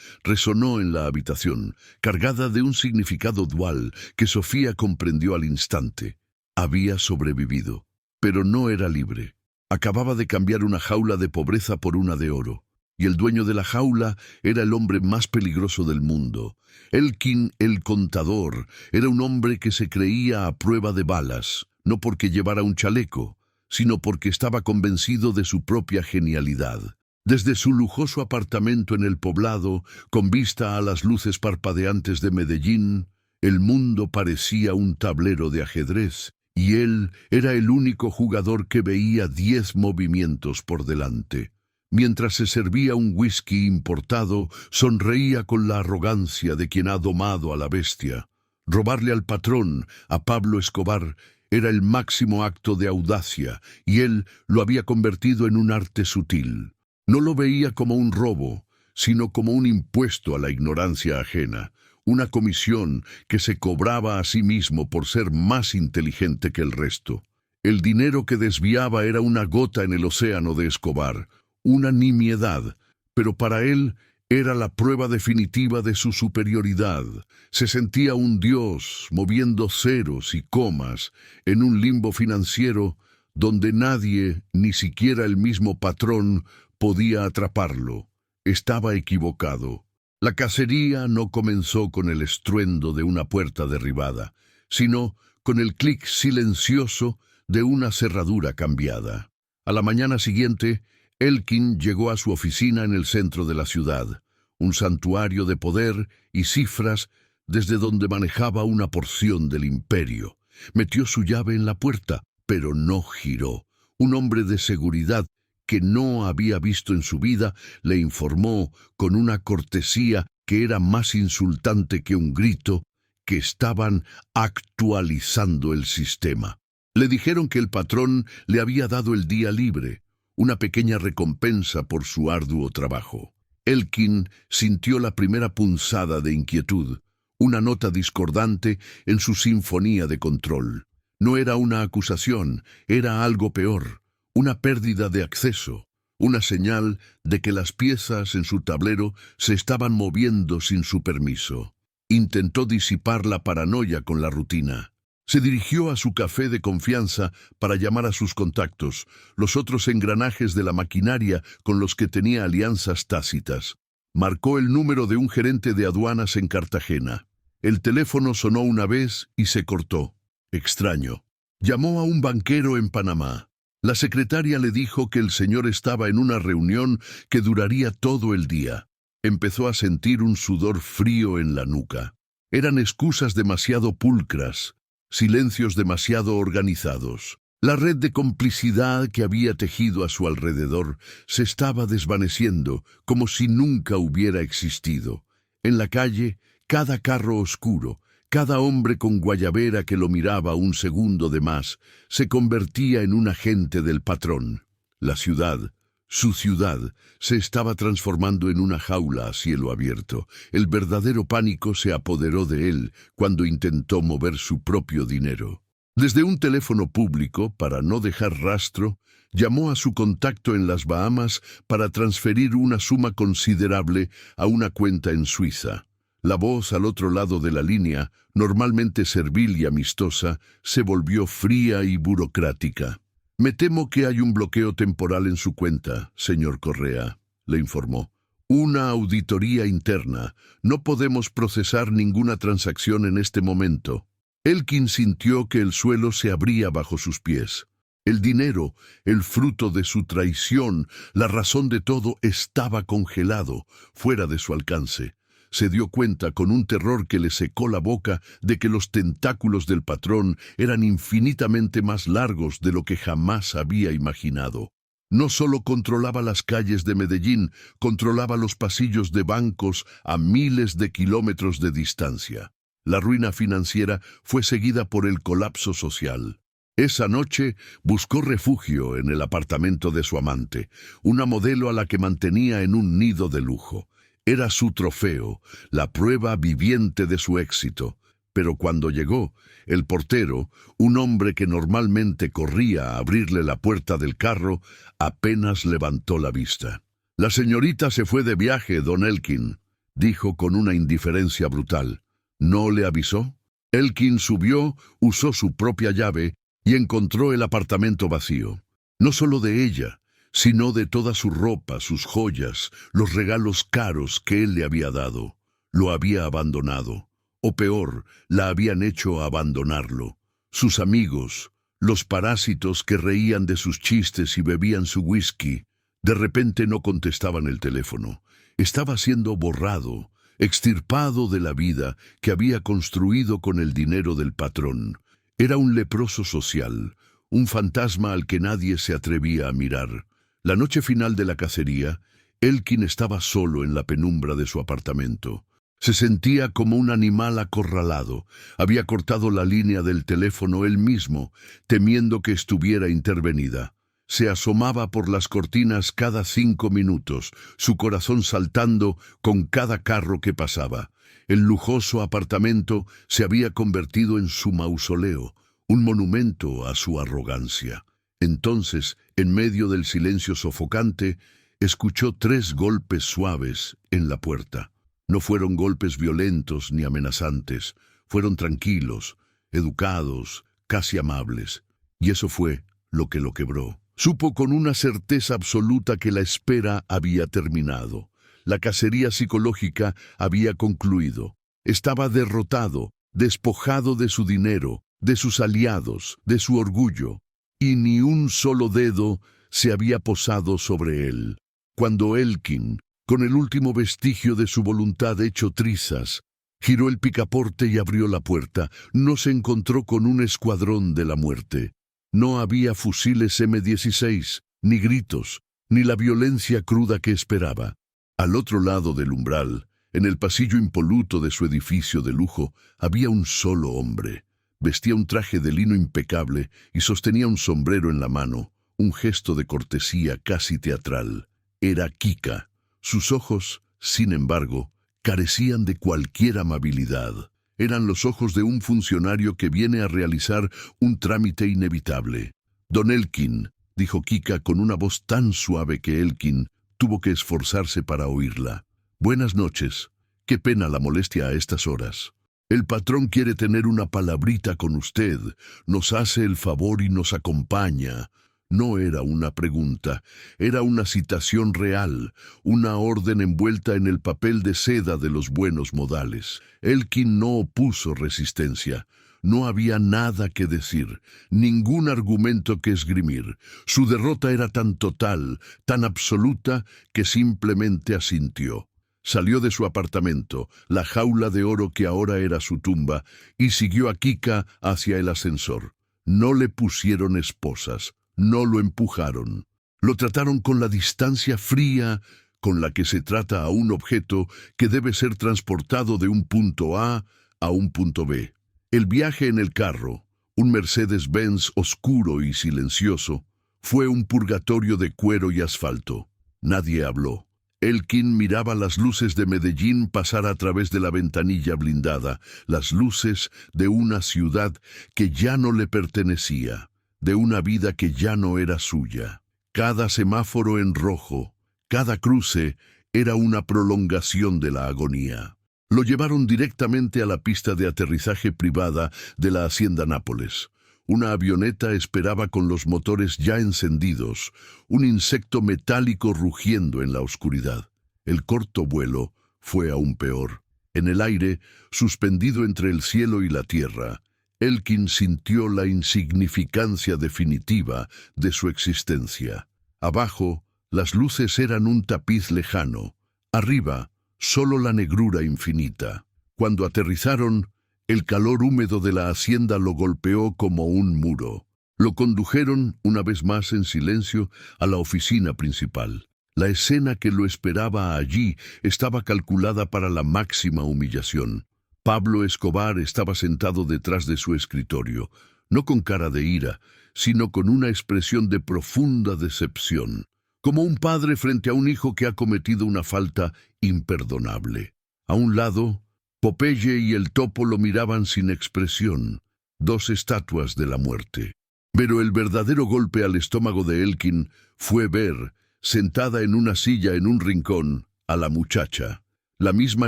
resonó en la habitación, cargada de un significado dual que Sofía comprendió al instante. Había sobrevivido, pero no era libre. Acababa de cambiar una jaula de pobreza por una de oro, y el dueño de la jaula era el hombre más peligroso del mundo. Elkin, el Contador, era un hombre que se creía a prueba de balas, no porque llevara un chaleco, sino porque estaba convencido de su propia genialidad. Desde su lujoso apartamento en el poblado, con vista a las luces parpadeantes de Medellín, el mundo parecía un tablero de ajedrez, y él era el único jugador que veía 10 movimientos por delante. Mientras se servía un whisky importado, sonreía con la arrogancia de quien ha domado a la bestia. Robarle al patrón, a Pablo Escobar, era el máximo acto de audacia, y él lo había convertido en un arte sutil. No lo veía como un robo, sino como un impuesto a la ignorancia ajena, una comisión que se cobraba a sí mismo por ser más inteligente que el resto. El dinero que desviaba era una gota en el océano de Escobar, una nimiedad, pero para él era la prueba definitiva de su superioridad. Se sentía un dios moviendo ceros y comas en un limbo financiero donde nadie, ni siquiera el mismo patrón, podía atraparlo. Estaba equivocado. La cacería no comenzó con el estruendo de una puerta derribada, sino con el clic silencioso de una cerradura cambiada. A la mañana siguiente, Elkin llegó a su oficina en el centro de la ciudad, un santuario de poder y cifras desde donde manejaba una porción del imperio. Metió su llave en la puerta, pero no giró. Un hombre de seguridad que no había visto en su vida le informó con una cortesía que era más insultante que un grito que estaban actualizando el sistema. Le dijeron que el patrón le había dado el día libre, una pequeña recompensa por su arduo trabajo. Elkin sintió la primera punzada de inquietud, una nota discordante en su sinfonía de control. No era una acusación, era algo peor, una pérdida de acceso, una señal de que las piezas en su tablero se estaban moviendo sin su permiso. Intentó disipar la paranoia con la rutina. Se dirigió a su café de confianza para llamar a sus contactos, los otros engranajes de la maquinaria con los que tenía alianzas tácitas. Marcó el número de un gerente de aduanas en Cartagena. El teléfono sonó una vez y se cortó. Extraño. Llamó a un banquero en Panamá. La secretaria le dijo que el señor estaba en una reunión que duraría todo el día. Empezó a sentir un sudor frío en la nuca. Eran excusas demasiado pulcras, silencios demasiado organizados. La red de complicidad que había tejido a su alrededor se estaba desvaneciendo como si nunca hubiera existido. En la calle, cada carro oscuro, cada hombre con guayabera que lo miraba un segundo de más, se convertía en un agente del patrón. La ciudad, su ciudad, se estaba transformando en una jaula a cielo abierto. El verdadero pánico se apoderó de él cuando intentó mover su propio dinero. Desde un teléfono público, para no dejar rastro, llamó a su contacto en las Bahamas para transferir una suma considerable a una cuenta en Suiza. La voz al otro lado de la línea, normalmente servil y amistosa, se volvió fría y burocrática. «Me temo que hay un bloqueo temporal en su cuenta, señor Correa», le informó. «Una auditoría interna. No podemos procesar ninguna transacción en este momento». Elkin sintió que el suelo se abría bajo sus pies. El dinero, el fruto de su traición, la razón de todo, estaba congelado, fuera de su alcance. Se dio cuenta con un terror que le secó la boca de que los tentáculos del patrón eran infinitamente más largos de lo que jamás había imaginado. No solo controlaba las calles de Medellín, controlaba los pasillos de bancos a miles de kilómetros de distancia. La ruina financiera fue seguida por el colapso social. Esa noche buscó refugio en el apartamento de su amante, una modelo a la que mantenía en un nido de lujo. Era su trofeo, la prueba viviente de su éxito. Pero cuando llegó, el portero, un hombre que normalmente corría a abrirle la puerta del carro, apenas levantó la vista. «La señorita se fue de viaje, don Elkin», dijo con una indiferencia brutal. «¿No le avisó?» Elkin subió, usó su propia llave y encontró el apartamento vacío. No solo de ella, sino de toda su ropa, sus joyas, los regalos caros que él le había dado. Lo había abandonado. O peor, la habían hecho abandonarlo. Sus amigos, los parásitos que reían de sus chistes y bebían su whisky, de repente no contestaban el teléfono. Estaba siendo borrado, extirpado de la vida que había construido con el dinero del patrón. Era un leproso social, un fantasma al que nadie se atrevía a mirar. La noche final de la cacería, Elkin estaba solo en la penumbra de su apartamento. Se sentía como un animal acorralado. Había cortado la línea del teléfono él mismo, temiendo que estuviera intervenida. Se asomaba por las cortinas cada 5 minutos, su corazón saltando con cada carro que pasaba. El lujoso apartamento se había convertido en su mausoleo, un monumento a su arrogancia. Entonces, en medio del silencio sofocante, escuchó 3 golpes suaves en la puerta. No fueron golpes violentos ni amenazantes, fueron tranquilos, educados, casi amables. Y eso fue lo que lo quebró. Supo con una certeza absoluta que la espera había terminado. La cacería psicológica había concluido. Estaba derrotado, despojado de su dinero, de sus aliados, de su orgullo, y ni un solo dedo se había posado sobre él. Cuando Elkin, con el último vestigio de su voluntad hecho trizas, giró el picaporte y abrió la puerta, no se encontró con un escuadrón de la muerte. No había fusiles M16, ni gritos, ni la violencia cruda que esperaba. Al otro lado del umbral, en el pasillo impoluto de su edificio de lujo, había un solo hombre. Vestía un traje de lino impecable y sostenía un sombrero en la mano, un gesto de cortesía casi teatral. Era Kika. Sus ojos, sin embargo, carecían de cualquier amabilidad. Eran los ojos de un funcionario que viene a realizar un trámite inevitable. «Don Elkin», dijo Kika con una voz tan suave que Elkin tuvo que esforzarse para oírla. «Buenas noches. Qué pena la molestia a estas horas. El patrón quiere tener una palabrita con usted. Nos hace el favor y nos acompaña». No era una pregunta, era una citación real, una orden envuelta en el papel de seda de los buenos modales. Elkin no opuso resistencia. No había nada que decir, ningún argumento que esgrimir. Su derrota era tan total, tan absoluta, que simplemente asintió. Salió de su apartamento, la jaula de oro que ahora era su tumba, y siguió a Kika hacia el ascensor. No le pusieron esposas. No lo empujaron. Lo trataron con la distancia fría con la que se trata a un objeto que debe ser transportado de un punto A a un punto B. El viaje en el carro, un Mercedes-Benz oscuro y silencioso, fue un purgatorio de cuero y asfalto. Nadie habló. Elkin miraba las luces de Medellín pasar a través de la ventanilla blindada, las luces de una ciudad que ya no le pertenecía, de una vida que ya no era suya. Cada semáforo en rojo, cada cruce, era una prolongación de la agonía. Lo llevaron directamente a la pista de aterrizaje privada de la Hacienda Nápoles. Una avioneta esperaba con los motores ya encendidos, un insecto metálico rugiendo en la oscuridad. El corto vuelo fue aún peor. En el aire, suspendido entre el cielo y la tierra, Elkin sintió la insignificancia definitiva de su existencia. Abajo, las luces eran un tapiz lejano. Arriba, solo la negrura infinita. Cuando aterrizaron, el calor húmedo de la hacienda lo golpeó como un muro. Lo condujeron, una vez más en silencio, a la oficina principal. La escena que lo esperaba allí estaba calculada para la máxima humillación. Pablo Escobar estaba sentado detrás de su escritorio, no con cara de ira, sino con una expresión de profunda decepción, como un padre frente a un hijo que ha cometido una falta imperdonable. A un lado, Popeye y el topo lo miraban sin expresión, dos estatuas de la muerte. Pero el verdadero golpe al estómago de Elkin fue ver, sentada en una silla en un rincón, a la muchacha, la misma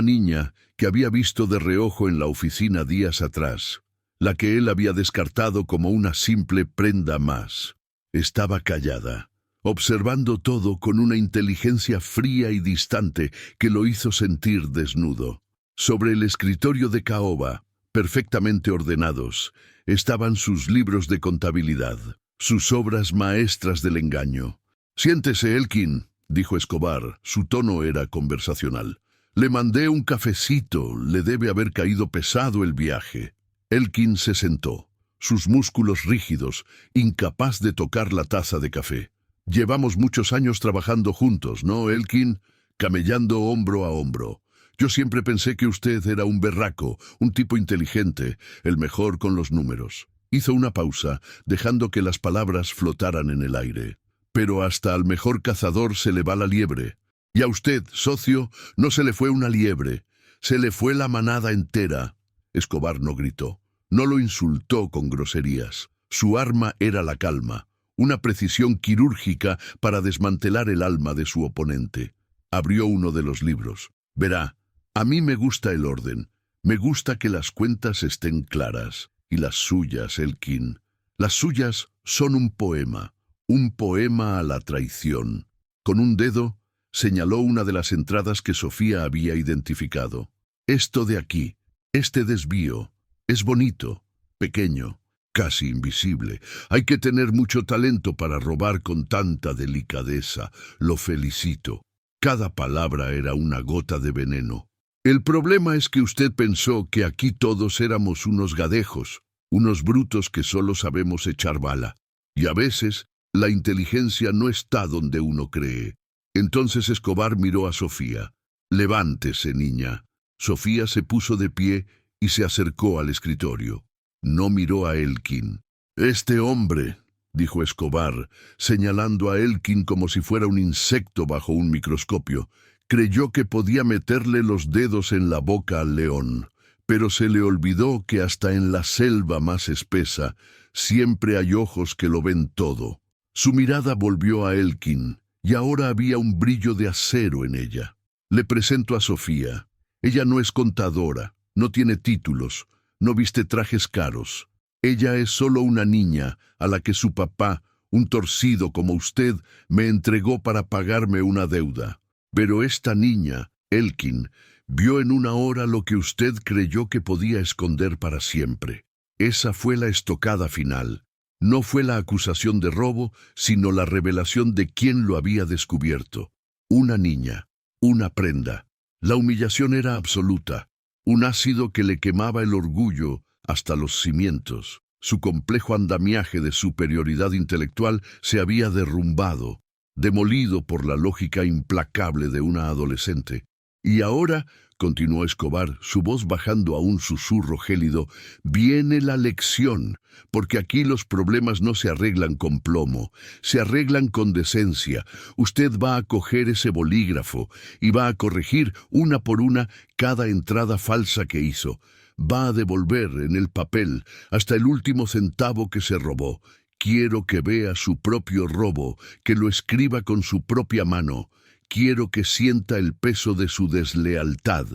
niña que había visto de reojo en la oficina días atrás, la que él había descartado como una simple prenda más. Estaba callada, observando todo con una inteligencia fría y distante que lo hizo sentir desnudo. Sobre el escritorio de caoba, perfectamente ordenados, estaban sus libros de contabilidad, sus obras maestras del engaño. «Siéntese, Elkin», dijo Escobar, su tono era conversacional. «Le mandé un cafecito, le debe haber caído pesado el viaje». Elkin se sentó, sus músculos rígidos, incapaz de tocar la taza de café. «Llevamos muchos años trabajando juntos, ¿no, Elkin? Camellando hombro a hombro. Yo siempre pensé que usted era un berraco, un tipo inteligente, el mejor con los números». Hizo una pausa, dejando que las palabras flotaran en el aire. «Pero hasta al mejor cazador se le va la liebre. Y a usted, socio, no se le fue una liebre, se le fue la manada entera». Escobar no gritó, no lo insultó con groserías. Su arma era la calma, una precisión quirúrgica para desmantelar el alma de su oponente. Abrió uno de los libros. «Verá, a mí me gusta el orden, me gusta que las cuentas estén claras. Y las suyas, Elkin, las suyas son un poema a la traición». Con un dedo, señaló una de las entradas que Sofía había identificado. «Esto de aquí, este desvío, es bonito, pequeño, casi invisible. Hay que tener mucho talento para robar con tanta delicadeza. Lo felicito». Cada palabra era una gota de veneno. «El problema es que usted pensó que aquí todos éramos unos gadejos, unos brutos que solo sabemos echar bala. Y a veces, la inteligencia no está donde uno cree». Entonces Escobar miró a Sofía. «Levántese, niña». Sofía se puso de pie y se acercó al escritorio. No miró a Elkin. «Este hombre», dijo Escobar, señalando a Elkin como si fuera un insecto bajo un microscopio, «creyó que podía meterle los dedos en la boca al león, pero se le olvidó que hasta en la selva más espesa siempre hay ojos que lo ven todo». Su mirada volvió a Elkin, y ahora había un brillo de acero en ella. «Le presento a Sofía. Ella no es contadora, no tiene títulos, no viste trajes caros. Ella es solo una niña a la que su papá, un torcido como usted, me entregó para pagarme una deuda. Pero esta niña, Elkin, vio en una hora lo que usted creyó que podía esconder para siempre. Esa fue la estocada final. No fue la acusación de robo, sino la revelación de quién lo había descubierto. Una niña, una prenda. La humillación era absoluta, un ácido que le quemaba el orgullo hasta los cimientos. Su complejo andamiaje de superioridad intelectual se había derrumbado, demolido por la lógica implacable de una adolescente. «Y ahora», continuó Escobar, su voz bajando a un susurro gélido, «viene la lección, porque aquí los problemas no se arreglan con plomo, se arreglan con decencia. Usted va a coger ese bolígrafo y va a corregir una por una cada entrada falsa que hizo. Va a devolver en el papel hasta el último centavo que se robó. Quiero que vea su propio robo, que lo escriba con su propia mano. Quiero que sienta el peso de su deslealtad».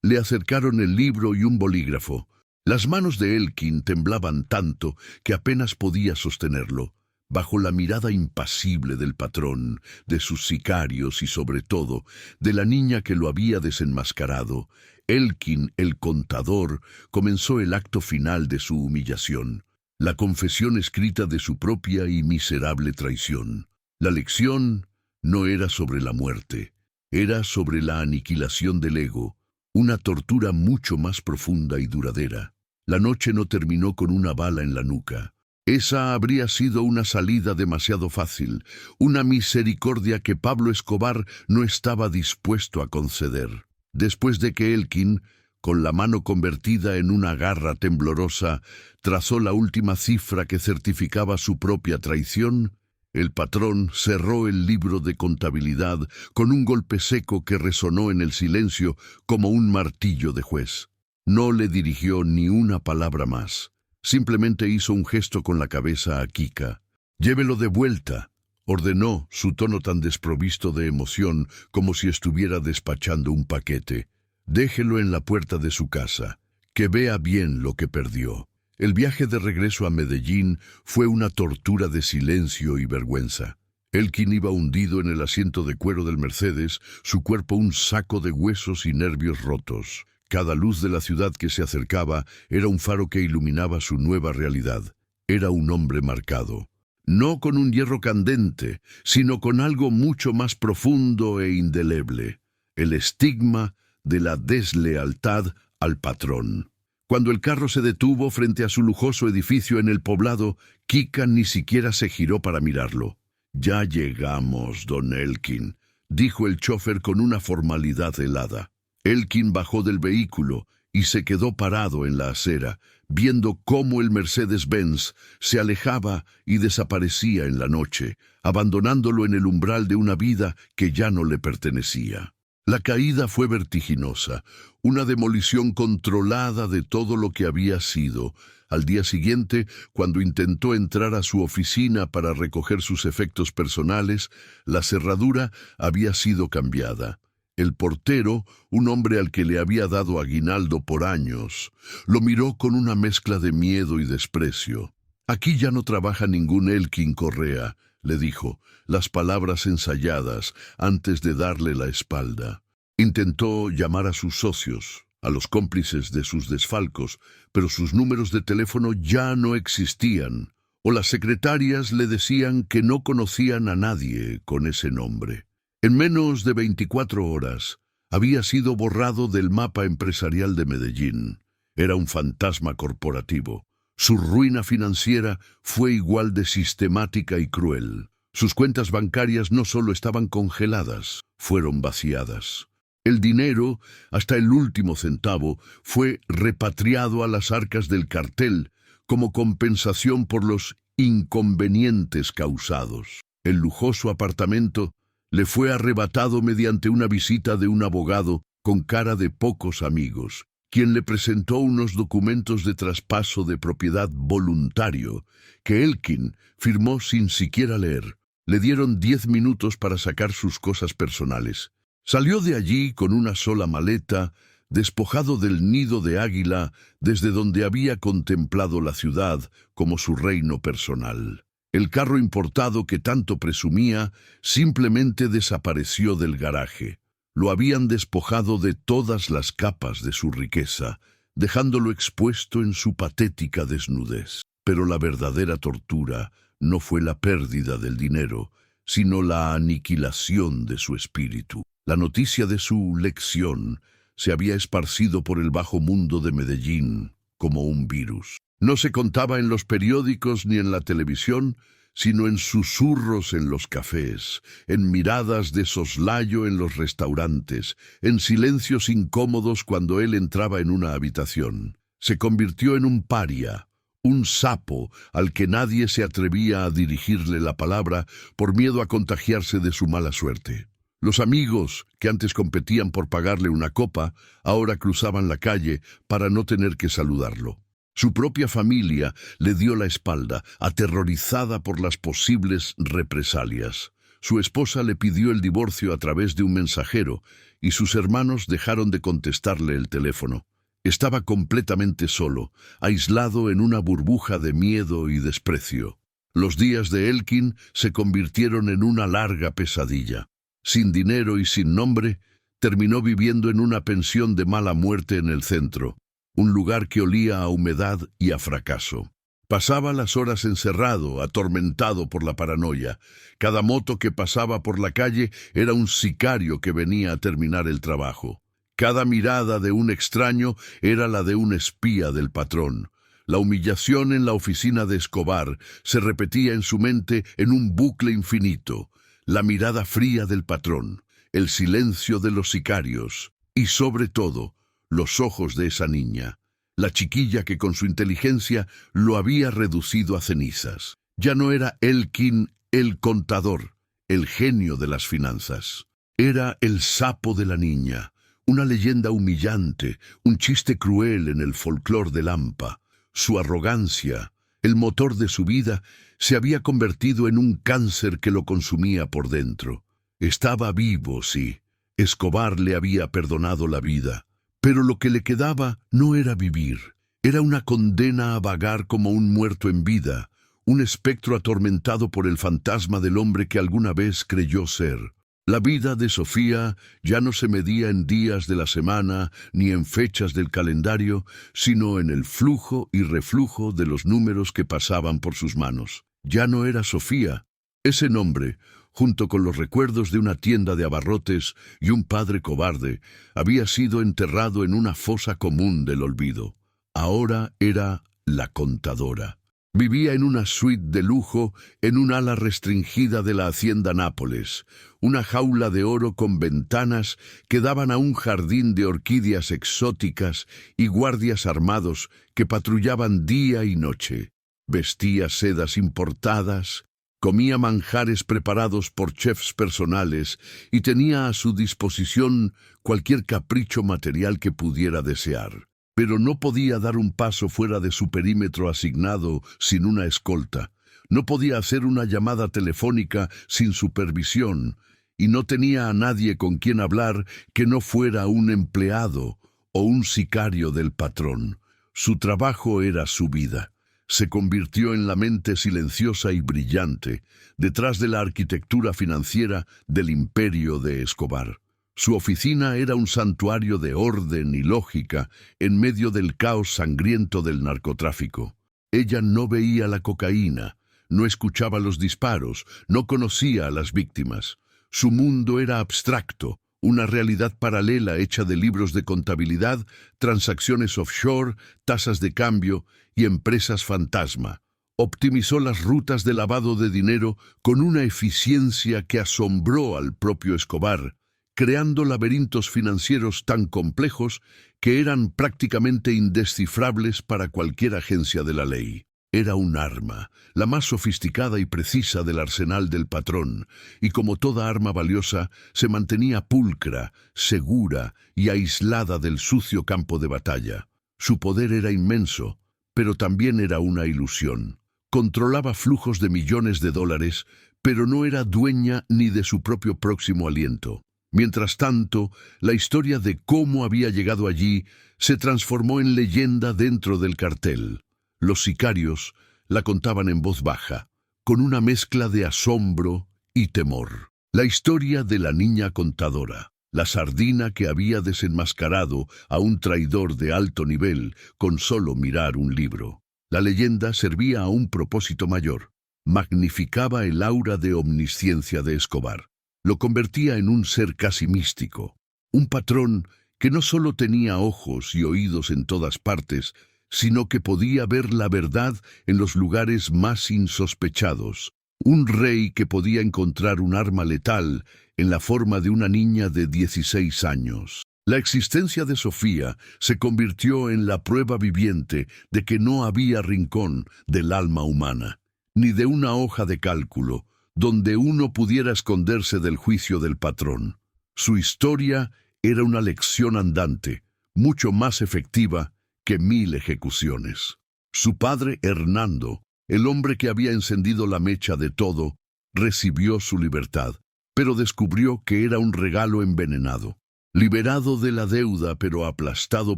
Le acercaron el libro y un bolígrafo. Las manos de Elkin temblaban tanto que apenas podía sostenerlo. Bajo la mirada impasible del patrón, de sus sicarios y sobre todo, de la niña que lo había desenmascarado, Elkin, el contador, comenzó el acto final de su humillación, la confesión escrita de su propia y miserable traición. La lección no era sobre la muerte, era sobre la aniquilación del ego, una tortura mucho más profunda y duradera. La noche no terminó con una bala en la nuca. Esa habría sido una salida demasiado fácil, una misericordia que Pablo Escobar no estaba dispuesto a conceder. Después de que Elkin, con la mano convertida en una garra temblorosa, trazó la última cifra que certificaba su propia traición, el patrón cerró el libro de contabilidad con un golpe seco que resonó en el silencio como un martillo de juez. No le dirigió ni una palabra más. Simplemente hizo un gesto con la cabeza a Kika. «Llévelo de vuelta», ordenó, su tono tan desprovisto de emoción como si estuviera despachando un paquete. «Déjelo en la puerta de su casa, que vea bien lo que perdió». El viaje de regreso a Medellín fue una tortura de silencio y vergüenza. Elkin iba hundido en el asiento de cuero del Mercedes, su cuerpo un saco de huesos y nervios rotos. Cada luz de la ciudad que se acercaba era un faro que iluminaba su nueva realidad. Era un hombre marcado. No con un hierro candente, sino con algo mucho más profundo e indeleble. El estigma de la deslealtad al patrón. Cuando el carro se detuvo frente a su lujoso edificio en el poblado, Kika ni siquiera se giró para mirarlo. «Ya llegamos, don Elkin», dijo el chofer con una formalidad helada. Elkin bajó del vehículo y se quedó parado en la acera, viendo cómo el Mercedes-Benz se alejaba y desaparecía en la noche, abandonándolo en el umbral de una vida que ya no le pertenecía. La caída fue vertiginosa, una demolición controlada de todo lo que había sido. Al día siguiente, cuando intentó entrar a su oficina para recoger sus efectos personales, la cerradura había sido cambiada. El portero, un hombre al que le había dado aguinaldo por años, lo miró con una mezcla de miedo y desprecio. «Aquí ya no trabaja ningún Elkin Correa», le dijo, las palabras ensayadas antes de darle la espalda. Intentó llamar a sus socios, a los cómplices de sus desfalcos, pero sus números de teléfono ya no existían, o las secretarias le decían que no conocían a nadie con ese nombre. En menos de 24 horas, había sido borrado del mapa empresarial de Medellín. Era un fantasma corporativo. Su ruina financiera fue igual de sistemática y cruel. Sus cuentas bancarias no solo estaban congeladas, fueron vaciadas. El dinero, hasta el último centavo, fue repatriado a las arcas del cartel como compensación por los inconvenientes causados. El lujoso apartamento le fue arrebatado mediante una visita de un abogado con cara de pocos amigos, quien le presentó unos documentos de traspaso de propiedad voluntario que Elkin firmó sin siquiera leer. Le dieron 10 minutos para sacar sus cosas personales. Salió de allí con una sola maleta, despojado del nido de águila desde donde había contemplado la ciudad como su reino personal. El carro importado que tanto presumía simplemente desapareció del garaje. Lo habían despojado de todas las capas de su riqueza, dejándolo expuesto en su patética desnudez. Pero la verdadera tortura no fue la pérdida del dinero, sino la aniquilación de su espíritu. La noticia de su lección se había esparcido por el bajo mundo de Medellín como un virus. No se contaba en los periódicos ni en la televisión, sino en susurros en los cafés, en miradas de soslayo en los restaurantes, en silencios incómodos cuando él entraba en una habitación. Se convirtió en un paria, un sapo al que nadie se atrevía a dirigirle la palabra por miedo a contagiarse de su mala suerte. Los amigos, que antes competían por pagarle una copa, ahora cruzaban la calle para no tener que saludarlo. Su propia familia le dio la espalda, aterrorizada por las posibles represalias. Su esposa le pidió el divorcio a través de un mensajero y sus hermanos dejaron de contestarle el teléfono. Estaba completamente solo, aislado en una burbuja de miedo y desprecio. Los días de Elkin se convirtieron en una larga pesadilla. Sin dinero y sin nombre, terminó viviendo en una pensión de mala muerte en el centro, un lugar que olía a humedad y a fracaso. Pasaba las horas encerrado, atormentado por la paranoia. Cada moto que pasaba por la calle era un sicario que venía a terminar el trabajo. Cada mirada de un extraño era la de un espía del patrón. La humillación en la oficina de Escobar se repetía en su mente en un bucle infinito. La mirada fría del patrón, el silencio de los sicarios y, sobre todo, los ojos de esa niña, la chiquilla que con su inteligencia lo había reducido a cenizas. Ya no era Elkin el contador, el genio de las finanzas. Era el sapo de la niña, una leyenda humillante, un chiste cruel en el folclore de Lampa. Su arrogancia, el motor de su vida, se había convertido en un cáncer que lo consumía por dentro. Estaba vivo, sí. Escobar le había perdonado la vida. Pero lo que le quedaba no era vivir. Era una condena a vagar como un muerto en vida, un espectro atormentado por el fantasma del hombre que alguna vez creyó ser. La vida de Sofía ya no se medía en días de la semana ni en fechas del calendario, sino en el flujo y reflujo de los números que pasaban por sus manos. Ya no era Sofía. Ese nombre, junto con los recuerdos de una tienda de abarrotes y un padre cobarde, había sido enterrado en una fosa común del olvido. Ahora era la contadora. Vivía en una suite de lujo en un ala restringida de la hacienda Nápoles, una jaula de oro con ventanas que daban a un jardín de orquídeas exóticas y guardias armados que patrullaban día y noche. Vestía sedas importadas, comía manjares preparados por chefs personales y tenía a su disposición cualquier capricho material que pudiera desear. Pero no podía dar un paso fuera de su perímetro asignado sin una escolta. No podía hacer una llamada telefónica sin supervisión y no tenía a nadie con quien hablar que no fuera un empleado o un sicario del patrón. Su trabajo era su vida. Se convirtió en la mente silenciosa y brillante detrás de la arquitectura financiera del imperio de Escobar. Su oficina era un santuario de orden y lógica en medio del caos sangriento del narcotráfico. Ella no veía la cocaína, no escuchaba los disparos, no conocía a las víctimas. Su mundo era abstracto, una realidad paralela hecha de libros de contabilidad, transacciones offshore, tasas de cambio y empresas fantasma. Optimizó las rutas de lavado de dinero con una eficiencia que asombró al propio Escobar, creando laberintos financieros tan complejos que eran prácticamente indescifrables para cualquier agencia de la ley. Era un arma, la más sofisticada y precisa del arsenal del patrón, y como toda arma valiosa, se mantenía pulcra, segura y aislada del sucio campo de batalla. Su poder era inmenso, pero también era una ilusión. Controlaba flujos de millones de dólares, pero no era dueña ni de su propio próximo aliento. Mientras tanto, la historia de cómo había llegado allí se transformó en leyenda dentro del cartel. Los sicarios la contaban en voz baja, con una mezcla de asombro y temor. La historia de la niña contadora, la sardina que había desenmascarado a un traidor de alto nivel con solo mirar un libro. La leyenda servía a un propósito mayor. Magnificaba el aura de omnisciencia de Escobar. Lo convertía en un ser casi místico, un patrón que no solo tenía ojos y oídos en todas partes, sino que podía ver la verdad en los lugares más insospechados, un rey que podía encontrar un arma letal en la forma de una niña de 16 años. La existencia de Sofía se convirtió en la prueba viviente de que no había rincón del alma humana, ni de una hoja de cálculo, donde uno pudiera esconderse del juicio del patrón. Su historia era una lección andante, mucho más efectiva que 1000 ejecuciones. Su padre, Hernando, el hombre que había encendido la mecha de todo, recibió su libertad, pero descubrió que era un regalo envenenado. Liberado de la deuda, pero aplastado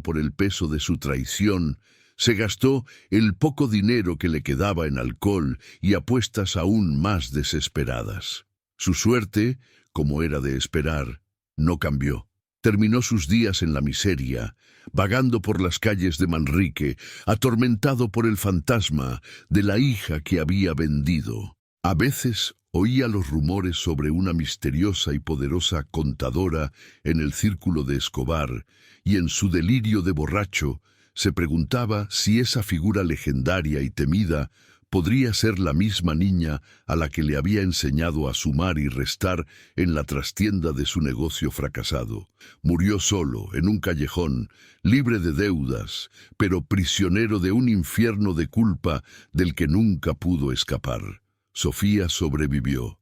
por el peso de su traición, se gastó el poco dinero que le quedaba en alcohol y apuestas aún más desesperadas. Su suerte, como era de esperar, no cambió. Terminó sus días en la miseria, vagando por las calles de Manrique, atormentado por el fantasma de la hija que había vendido. A veces oía los rumores sobre una misteriosa y poderosa contadora en el círculo de Escobar, y en su delirio de borracho se preguntaba si esa figura legendaria y temida podría ser la misma niña a la que le había enseñado a sumar y restar en la trastienda de su negocio fracasado. Murió solo, en un callejón, libre de deudas, pero prisionero de un infierno de culpa del que nunca pudo escapar. Sofía sobrevivió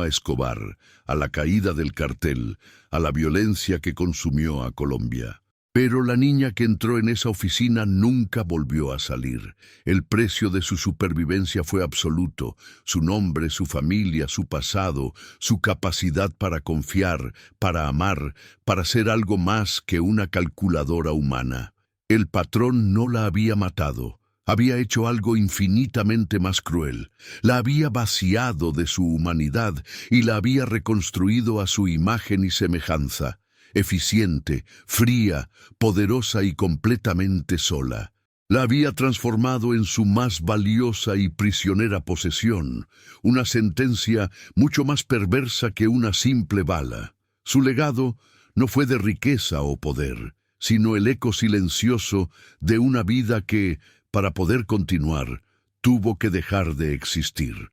a Escobar, a la caída del cartel, a la violencia que consumió a Colombia. Pero la niña que entró en esa oficina nunca volvió a salir. El precio de su supervivencia fue absoluto. Su nombre, su familia, su pasado, su capacidad para confiar, para amar, para ser algo más que una calculadora humana. El patrón no la había matado. Había hecho algo infinitamente más cruel. La había vaciado de su humanidad y la había reconstruido a su imagen y semejanza. Eficiente, fría, poderosa y completamente sola. La había transformado en su más valiosa y prisionera posesión, una sentencia mucho más perversa que una simple bala. Su legado no fue de riqueza o poder, sino el eco silencioso de una vida que, para poder continuar, tuvo que dejar de existir.